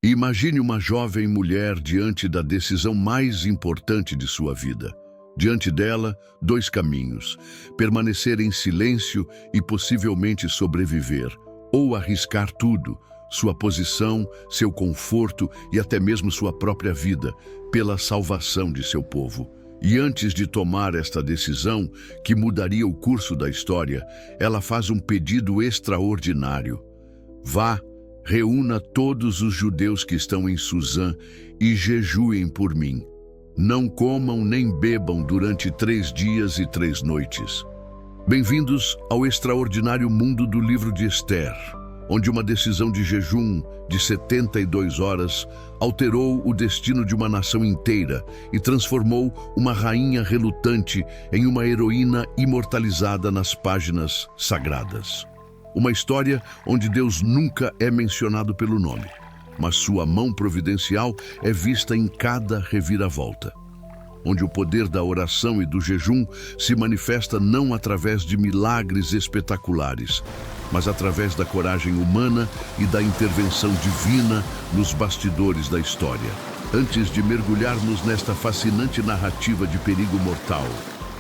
Imagine uma jovem mulher diante da decisão mais importante de sua vida. Diante dela, dois caminhos: permanecer em silêncio e possivelmente sobreviver, ou arriscar tudo, sua posição, seu conforto e até mesmo sua própria vida, pela salvação de seu povo. E antes de tomar esta decisão, que mudaria o curso da história, ela faz um pedido extraordinário. Vá, reúna todos os judeus que estão em Suzã e jejuem por mim. Não comam nem bebam durante 3 dias e 3 noites. Bem-vindos ao extraordinário mundo do livro de Esther, onde uma decisão de jejum de 72 horas alterou o destino de uma nação inteira e transformou uma rainha relutante em uma heroína imortalizada nas páginas sagradas. Uma história onde Deus nunca é mencionado pelo nome, mas sua mão providencial é vista em cada reviravolta. Onde o poder da oração e do jejum se manifesta não através de milagres espetaculares, mas através da coragem humana e da intervenção divina nos bastidores da história. Antes de mergulharmos nesta fascinante narrativa de perigo mortal,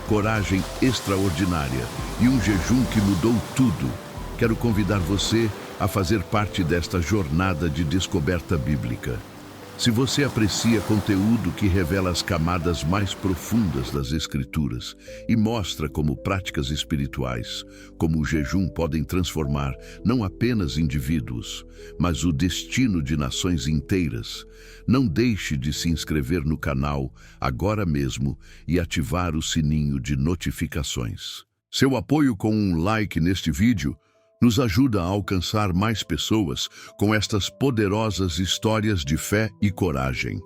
coragem extraordinária e um jejum que mudou tudo, quero convidar você a fazer parte desta jornada de descoberta bíblica. Se você aprecia conteúdo que revela as camadas mais profundas das Escrituras e mostra como práticas espirituais, como o jejum, podem transformar não apenas indivíduos, mas o destino de nações inteiras, não deixe de se inscrever no canal agora mesmo e ativar o sininho de notificações. Seu apoio com um like neste vídeo nos ajuda a alcançar mais pessoas com estas poderosas histórias de fé e coragem.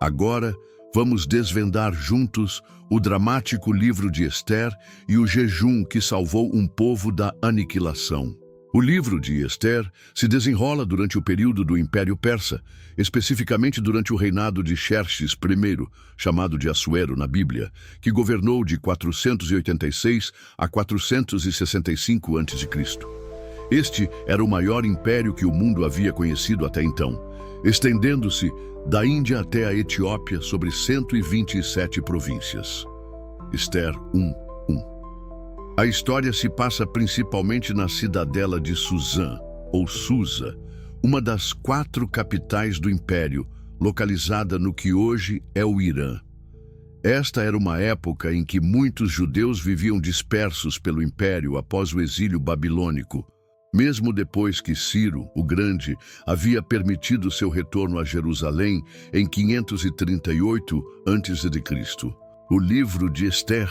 Agora, vamos desvendar juntos o dramático livro de Esther e o jejum que salvou um povo da aniquilação. O livro de Esther se desenrola durante o período do Império Persa, especificamente durante o reinado de Xerxes I, chamado de Assuero na Bíblia, que governou de 486 a 465 a.C. Este era o maior império que o mundo havia conhecido até então, estendendo-se da Índia até a Etiópia sobre 127 províncias. Esther 1:1. A história se passa principalmente na cidadela de Suzã, ou Susa, uma das 4 capitais do império, localizada no que hoje é o Irã. Esta era uma época em que muitos judeus viviam dispersos pelo império após o exílio babilônico, mesmo depois que Ciro, o Grande, havia permitido seu retorno a Jerusalém em 538 a.C. O livro de Esther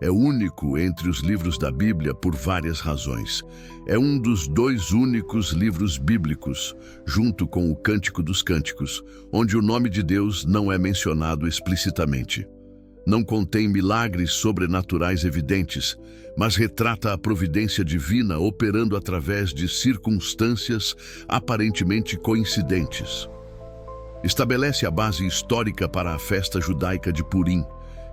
é único entre os livros da Bíblia por várias razões. É um dos 2 únicos livros bíblicos, junto com o Cântico dos Cânticos, onde o nome de Deus não é mencionado explicitamente. Não contém milagres sobrenaturais evidentes, mas retrata a providência divina operando através de circunstâncias aparentemente coincidentes. Estabelece a base histórica para a festa judaica de Purim,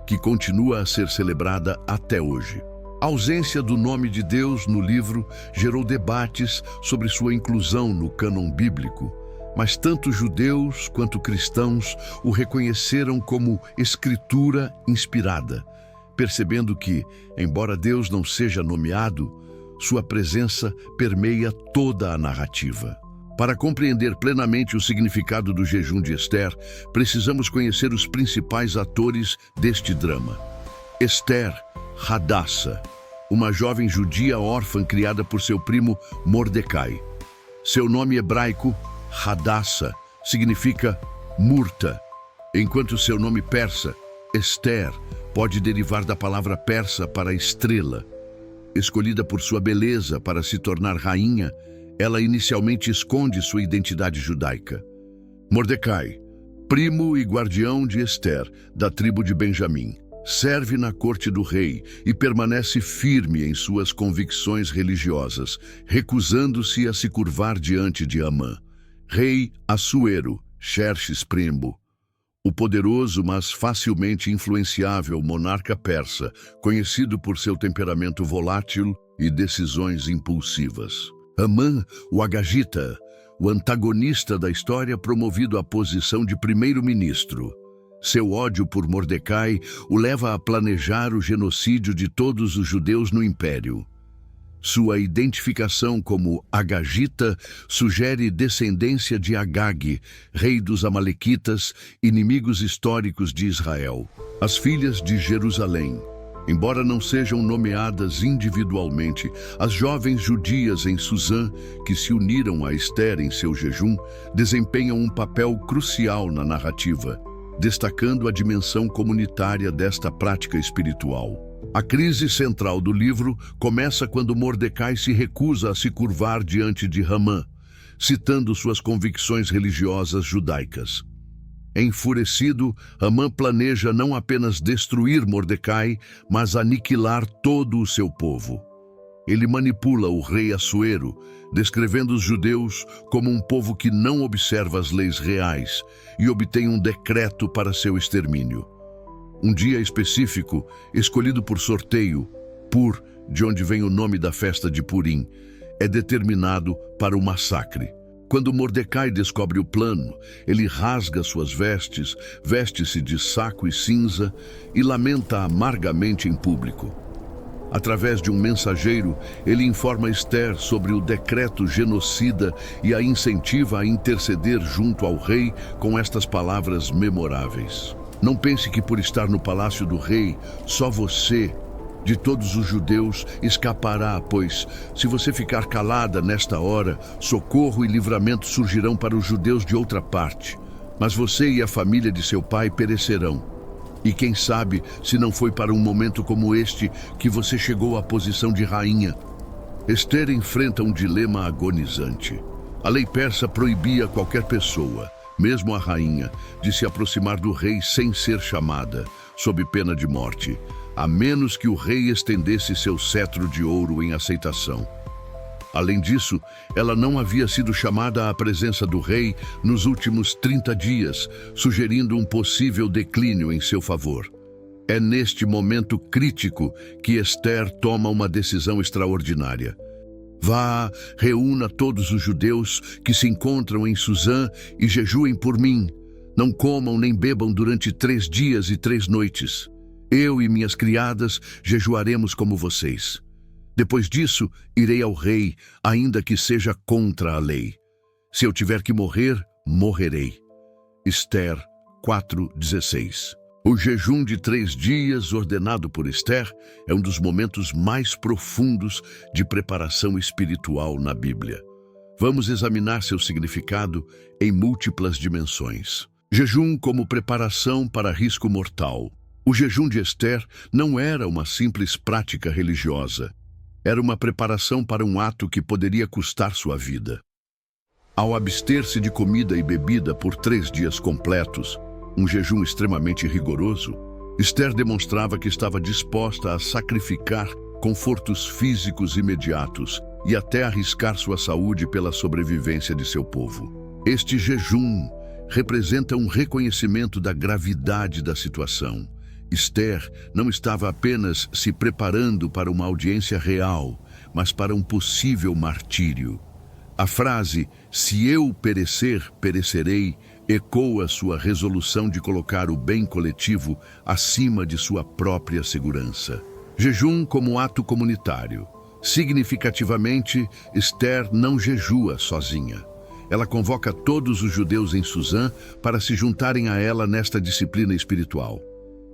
que continua a ser celebrada até hoje. A ausência do nome de Deus no livro gerou debates sobre sua inclusão no cânon bíblico, mas tanto judeus quanto cristãos o reconheceram como escritura inspirada, percebendo que, embora Deus não seja nomeado, sua presença permeia toda a narrativa. Para compreender plenamente o significado do jejum de Esther, precisamos conhecer os principais atores deste drama. Esther Hadassa, uma jovem judia órfã criada por seu primo Mordecai. Seu nome hebraico, Hadassa, significa murta, enquanto seu nome persa, Esther, pode derivar da palavra persa para estrela. Escolhida por sua beleza para se tornar rainha, ela inicialmente esconde sua identidade judaica. Mordecai, primo e guardião de Esther, da tribo de Benjamim, serve na corte do rei e permanece firme em suas convicções religiosas, recusando-se a se curvar diante de Amã. Rei Assuero, Xerxes I, o poderoso, mas facilmente influenciável monarca persa, conhecido por seu temperamento volátil e decisões impulsivas. Amã, o Agagita, o antagonista da história promovido à posição de primeiro-ministro. Seu ódio por Mordecai o leva a planejar o genocídio de todos os judeus no Império. Sua identificação como Agagita sugere descendência de Agag, rei dos Amalequitas, inimigos históricos de Israel. As filhas de Jerusalém. Embora não sejam nomeadas individualmente, as jovens judias em Suzã, que se uniram a Ester em seu jejum, desempenham um papel crucial na narrativa, destacando a dimensão comunitária desta prática espiritual. A crise central do livro começa quando Mordecai se recusa a se curvar diante de Hamã, citando suas convicções religiosas judaicas. Enfurecido, Hamã planeja não apenas destruir Mordecai, mas aniquilar todo o seu povo. Ele manipula o rei Assuero, descrevendo os judeus como um povo que não observa as leis reais e obtém um decreto para seu extermínio. Um dia específico, escolhido por sorteio, Pur, de onde vem o nome da festa de Purim, é determinado para o massacre. Quando Mordecai descobre o plano, ele rasga suas vestes, veste-se de saco e cinza e lamenta amargamente em público. Através de um mensageiro, ele informa Ester sobre o decreto genocida e a incentiva a interceder junto ao rei com estas palavras memoráveis. Não pense que por estar no palácio do rei, só você, de todos os judeus, escapará, pois, se você ficar calada nesta hora, socorro e livramento surgirão para os judeus de outra parte. Mas você e a família de seu pai perecerão. E quem sabe se não foi para um momento como este que você chegou à posição de rainha. Ester enfrenta um dilema agonizante. A lei persa proibia qualquer pessoa, mesmo a rainha, de se aproximar do rei sem ser chamada, sob pena de morte, a menos que o rei estendesse seu cetro de ouro em aceitação. Além disso, ela não havia sido chamada à presença do rei nos últimos 30 dias, sugerindo um possível declínio em seu favor. É neste momento crítico que Ester toma uma decisão extraordinária. Vá, reúna todos os judeus que se encontram em Suzã e jejuem por mim. Não comam nem bebam durante 3 dias e 3 noites. Eu e minhas criadas jejuaremos como vocês. Depois disso, irei ao rei, ainda que seja contra a lei. Se eu tiver que morrer, morrerei. Ester 4:16. O jejum de 3 dias, ordenado por Ester, é um dos momentos mais profundos de preparação espiritual na Bíblia. Vamos examinar seu significado em múltiplas dimensões. Jejum como preparação para risco mortal. O jejum de Ester não era uma simples prática religiosa. Era uma preparação para um ato que poderia custar sua vida. Ao abster-se de comida e bebida por 3 dias completos, um jejum extremamente rigoroso, Ester demonstrava que estava disposta a sacrificar confortos físicos imediatos e até arriscar sua saúde pela sobrevivência de seu povo. Este jejum representa um reconhecimento da gravidade da situação. Ester não estava apenas se preparando para uma audiência real, mas para um possível martírio. A frase, "se eu perecer, perecerei", ecoa sua resolução de colocar o bem coletivo acima de sua própria segurança. Jejum como ato comunitário. Significativamente, Ester não jejua sozinha. Ela convoca todos os judeus em Suzã para se juntarem a ela nesta disciplina espiritual.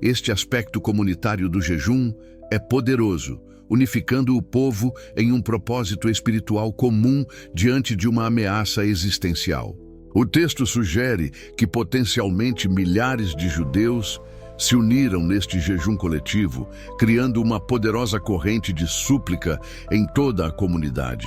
Este aspecto comunitário do jejum é poderoso, unificando o povo em um propósito espiritual comum diante de uma ameaça existencial. O texto sugere que potencialmente milhares de judeus se uniram neste jejum coletivo, criando uma poderosa corrente de súplica em toda a comunidade.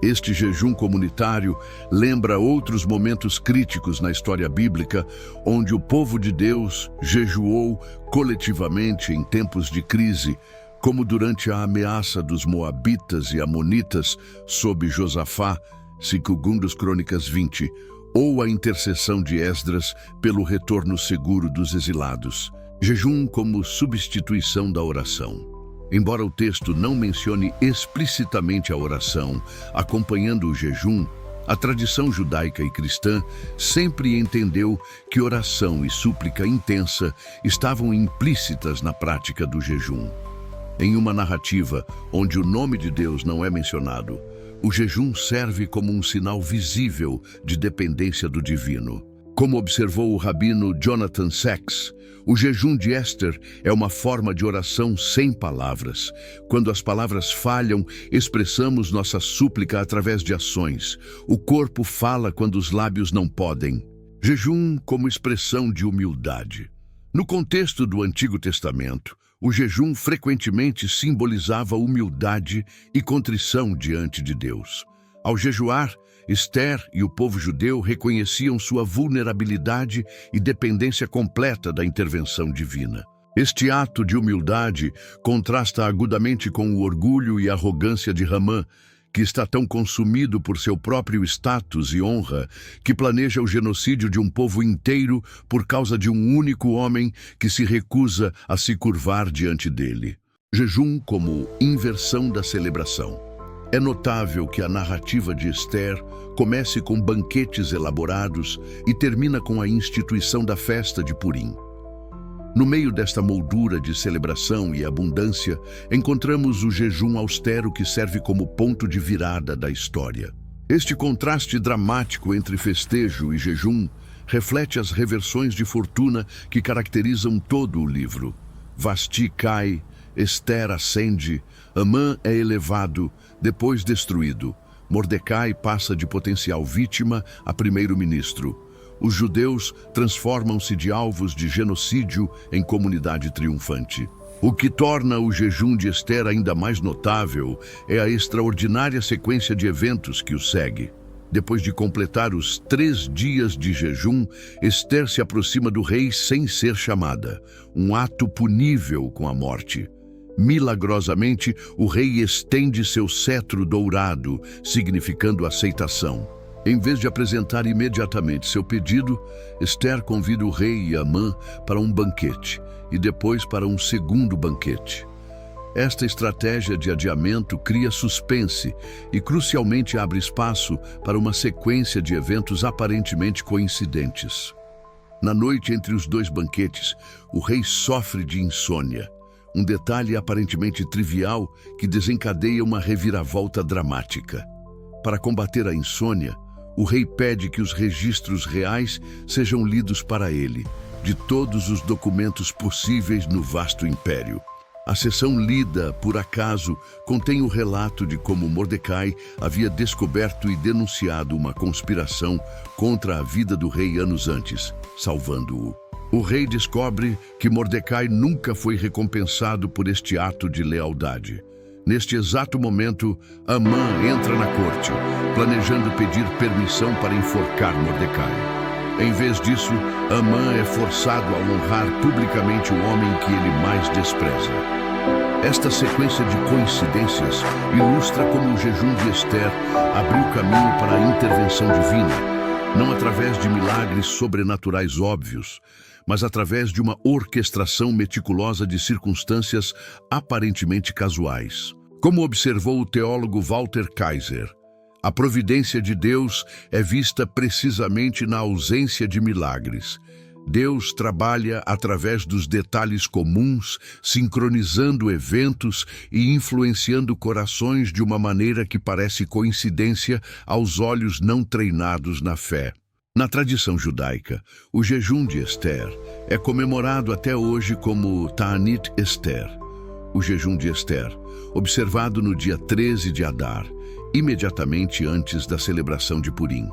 Este jejum comunitário lembra outros momentos críticos na história bíblica, onde o povo de Deus jejuou coletivamente em tempos de crise, como durante a ameaça dos Moabitas e Amonitas sob Josafá, segundo Crônicas 20, ou a intercessão de Esdras pelo retorno seguro dos exilados. Jejum como substituição da oração. Embora o texto não mencione explicitamente a oração, acompanhando o jejum, A tradição judaica e cristã sempre entendeu que oração e súplica intensa estavam implícitas na prática do jejum. Em uma narrativa onde o nome de Deus não é mencionado, o jejum serve como um sinal visível de dependência do divino. Como observou o rabino Jonathan Sacks, o jejum de Esther é uma forma de oração sem palavras. Quando as palavras falham, expressamos nossa súplica através de ações. O corpo fala quando os lábios não podem. Jejum como expressão de humildade. No contexto do Antigo Testamento, o jejum frequentemente simbolizava humildade e contrição diante de Deus. Ao jejuar, Esther e o povo judeu reconheciam sua vulnerabilidade e dependência completa da intervenção divina. Este ato de humildade contrasta agudamente com o orgulho e arrogância de Hamã, que está tão consumido por seu próprio status e honra, que planeja o genocídio de um povo inteiro por causa de um único homem que se recusa a se curvar diante dele. Jejum como inversão da celebração. É notável que a narrativa de Esther comece com banquetes elaborados e termina com a instituição da festa de Purim. No meio desta moldura de celebração e abundância, encontramos o jejum austero que serve como ponto de virada da história. Este contraste dramático entre festejo e jejum reflete as reversões de fortuna que caracterizam todo o livro. Vasti cai, Esther ascende, Amã é elevado, depois destruído. Mordecai passa de potencial vítima a primeiro-ministro. Os judeus transformam-se de alvos de genocídio em comunidade triunfante. O que torna o jejum de Esther ainda mais notável é a extraordinária sequência de eventos que o segue. Depois de completar os 3 dias de jejum, Esther se aproxima do rei sem ser chamada, um ato punível com a morte. Milagrosamente, o rei estende seu cetro dourado, significando aceitação. Em vez de apresentar imediatamente seu pedido, Esther convida o rei e Amã para um banquete e depois para um segundo banquete. Esta estratégia de adiamento cria suspense e crucialmente abre espaço para uma sequência de eventos aparentemente coincidentes. Na noite entre os 2 banquetes, o rei sofre de insônia. Um detalhe aparentemente trivial que desencadeia uma reviravolta dramática. Para combater a insônia, o rei pede que os registros reais sejam lidos para ele, de todos os documentos possíveis no vasto império. A seção lida, por acaso, contém o relato de como Mordecai havia descoberto e denunciado uma conspiração contra a vida do rei anos antes, salvando-o. O rei descobre que Mordecai nunca foi recompensado por este ato de lealdade. Neste exato momento, Amã entra na corte, planejando pedir permissão para enforcar Mordecai. Em vez disso, Amã é forçado a honrar publicamente o homem que ele mais despreza. Esta sequência de coincidências ilustra como o jejum de Esther abriu caminho para a intervenção divina, não através de milagres sobrenaturais óbvios, mas através de uma orquestração meticulosa de circunstâncias aparentemente casuais. Como observou o teólogo Walter Kaiser, a providência de Deus é vista precisamente na ausência de milagres. Deus trabalha através dos detalhes comuns, sincronizando eventos e influenciando corações de uma maneira que parece coincidência aos olhos não treinados na fé. Na tradição judaica, o jejum de Esther é comemorado até hoje como Ta'anit Esther, o jejum de Esther, observado no dia 13 de Adar, imediatamente antes da celebração de Purim.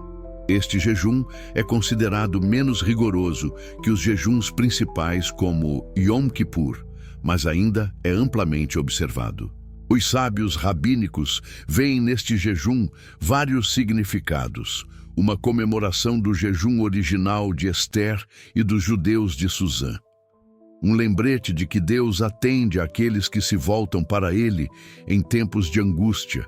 Este jejum é considerado menos rigoroso que os jejuns principais como Yom Kippur, mas ainda é amplamente observado. Os sábios rabínicos veem neste jejum vários significados, uma comemoração do jejum original de Esther e dos judeus de Susã. Um lembrete de que Deus atende àqueles que se voltam para Ele em tempos de angústia.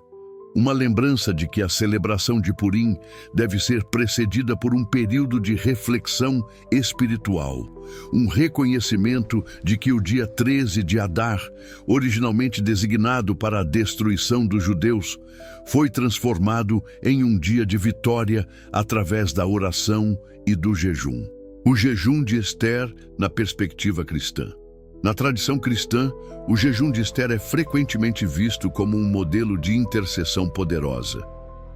uma lembrança de que a celebração de Purim deve ser precedida por um período de reflexão espiritual, um reconhecimento de que o dia 13 de Adar, originalmente designado para a destruição dos judeus, foi transformado em um dia de vitória através da oração e do jejum. O jejum de Ester na perspectiva cristã. Na tradição cristã, o jejum de Ester é frequentemente visto como um modelo de intercessão poderosa.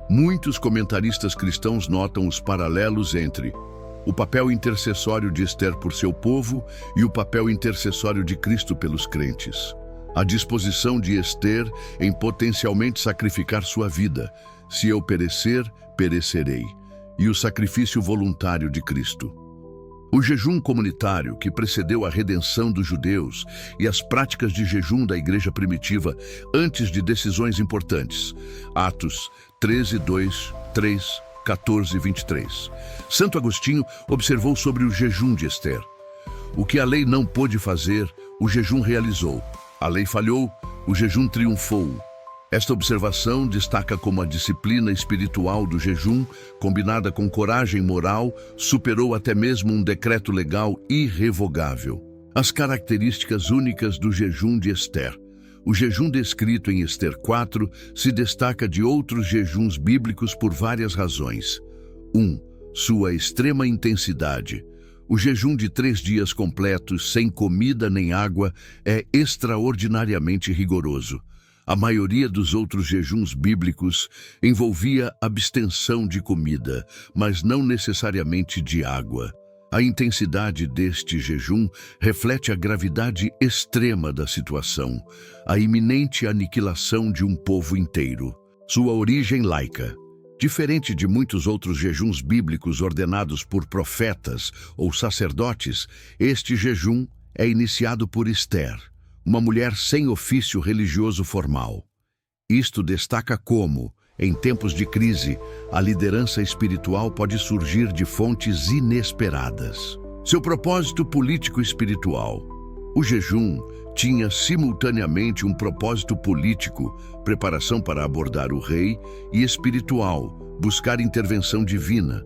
Muitos comentaristas cristãos notam os paralelos entre o papel intercessório de Ester por seu povo e o papel intercessório de Cristo pelos crentes. A disposição de Ester em potencialmente sacrificar sua vida, se eu perecer, perecerei, e o sacrifício voluntário de Cristo. O jejum comunitário que precedeu a redenção dos judeus e as práticas de jejum da igreja primitiva antes de decisões importantes. Atos 13, 2, 3, 14 e 23. Santo Agostinho observou sobre o jejum de Ester. O que a lei não pôde fazer, o jejum realizou. A lei falhou, o jejum triunfou. Esta observação destaca como a disciplina espiritual do jejum, combinada com coragem moral, superou até mesmo um decreto legal irrevogável. As características únicas do jejum de Ester. O jejum descrito em Ester 4 se destaca de outros jejuns bíblicos por várias razões. 1. Sua extrema intensidade. O jejum de 3 dias completos, sem comida nem água, é extraordinariamente rigoroso. A maioria dos outros jejuns bíblicos envolvia abstenção de comida, mas não necessariamente de água. A intensidade deste jejum reflete a gravidade extrema da situação, a iminente aniquilação de um povo inteiro. Sua origem laica. Diferente de muitos outros jejuns bíblicos ordenados por profetas ou sacerdotes, este jejum é iniciado por Ester, uma mulher sem ofício religioso formal. Isto destaca como, em tempos de crise, a liderança espiritual pode surgir de fontes inesperadas. Seu propósito político-espiritual. O jejum tinha simultaneamente um propósito político, preparação para abordar o rei, e espiritual, buscar intervenção divina.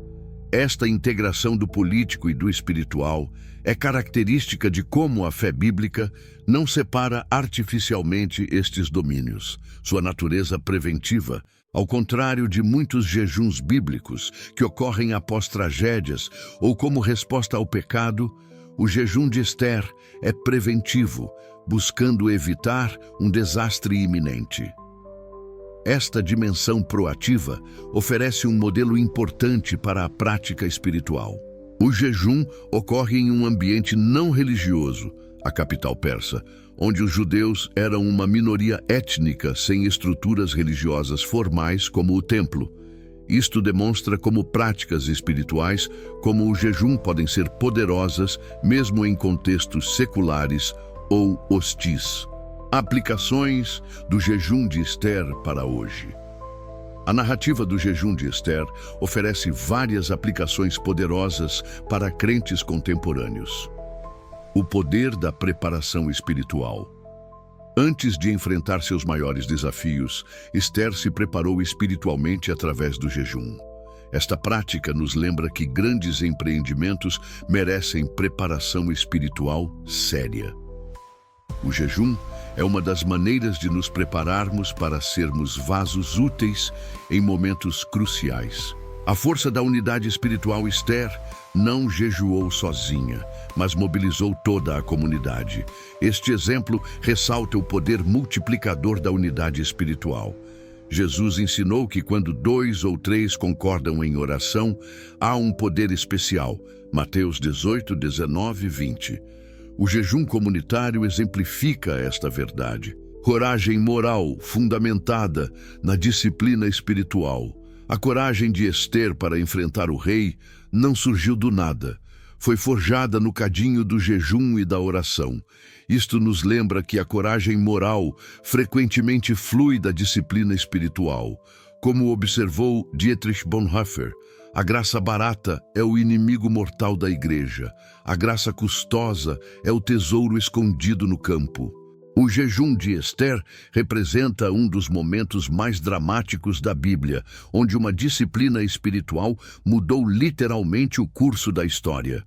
Esta integração do político e do espiritual é característica de como a fé bíblica não separa artificialmente estes domínios. Sua natureza preventiva, ao contrário de muitos jejuns bíblicos que ocorrem após tragédias ou como resposta ao pecado, o jejum de Ester é preventivo, buscando evitar um desastre iminente. Esta dimensão proativa oferece um modelo importante para a prática espiritual. O jejum ocorre em um ambiente não religioso, a capital persa, onde os judeus eram uma minoria étnica sem estruturas religiosas formais como o templo. Isto demonstra como práticas espirituais, como o jejum, podem ser poderosas mesmo em contextos seculares ou hostis. Aplicações do jejum de Ester para hoje. A narrativa do jejum de Ester oferece várias aplicações poderosas para crentes contemporâneos. O poder da preparação espiritual. Antes de enfrentar seus maiores desafios, Ester se preparou espiritualmente através do jejum. Esta prática nos lembra que grandes empreendimentos merecem preparação espiritual séria. O jejum é uma das maneiras de nos prepararmos para sermos vasos úteis em momentos cruciais. A força da unidade espiritual. Ester não jejuou sozinha, mas mobilizou toda a comunidade. Este exemplo ressalta o poder multiplicador da unidade espiritual. Jesus ensinou que quando 2 ou 3 concordam em oração, há um poder especial. Mateus 18, 19 e 20. O jejum comunitário exemplifica esta verdade. Coragem moral fundamentada na disciplina espiritual. A coragem de Ester para enfrentar o rei não surgiu do nada. Foi forjada no cadinho do jejum e da oração. Isto nos lembra que a coragem moral frequentemente flui da disciplina espiritual. Como observou Dietrich Bonhoeffer, a graça barata é o inimigo mortal da igreja. A graça custosa é o tesouro escondido no campo. O jejum de Ester representa um dos momentos mais dramáticos da Bíblia, onde uma disciplina espiritual mudou literalmente o curso da história.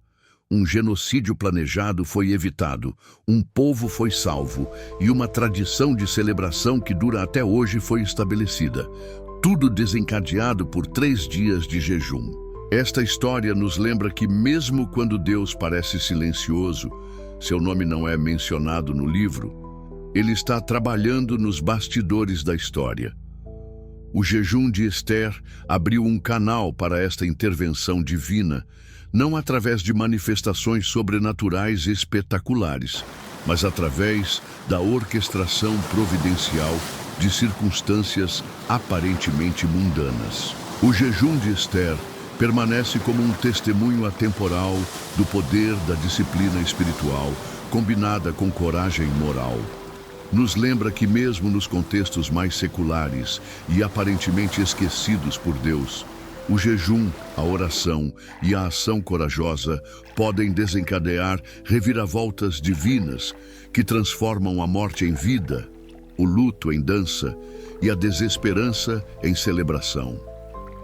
Um genocídio planejado foi evitado, um povo foi salvo e uma tradição de celebração que dura até hoje foi estabelecida. Tudo desencadeado por 3 dias de jejum. Esta história nos lembra que mesmo quando Deus parece silencioso, seu nome não é mencionado no livro, Ele está trabalhando nos bastidores da história. O jejum de Ester abriu um canal para esta intervenção divina, não através de manifestações sobrenaturais espetaculares, mas através da orquestração providencial de circunstâncias aparentemente mundanas. O jejum de Ester permanece como um testemunho atemporal do poder da disciplina espiritual, combinada com coragem moral. Nos lembra que mesmo nos contextos mais seculares e aparentemente esquecidos por Deus, o jejum, a oração e a ação corajosa podem desencadear reviravoltas divinas que transformam a morte em vida, o luto em dança e a desesperança em celebração.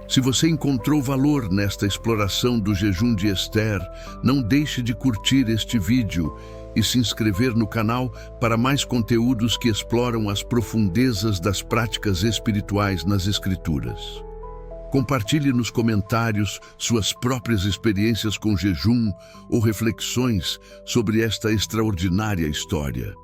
Se você encontrou valor nesta exploração do jejum de Ester, não deixe de curtir este vídeo e se inscrever no canal para mais conteúdos que exploram as profundezas das práticas espirituais nas Escrituras. Compartilhe nos comentários suas próprias experiências com jejum ou reflexões sobre esta extraordinária história.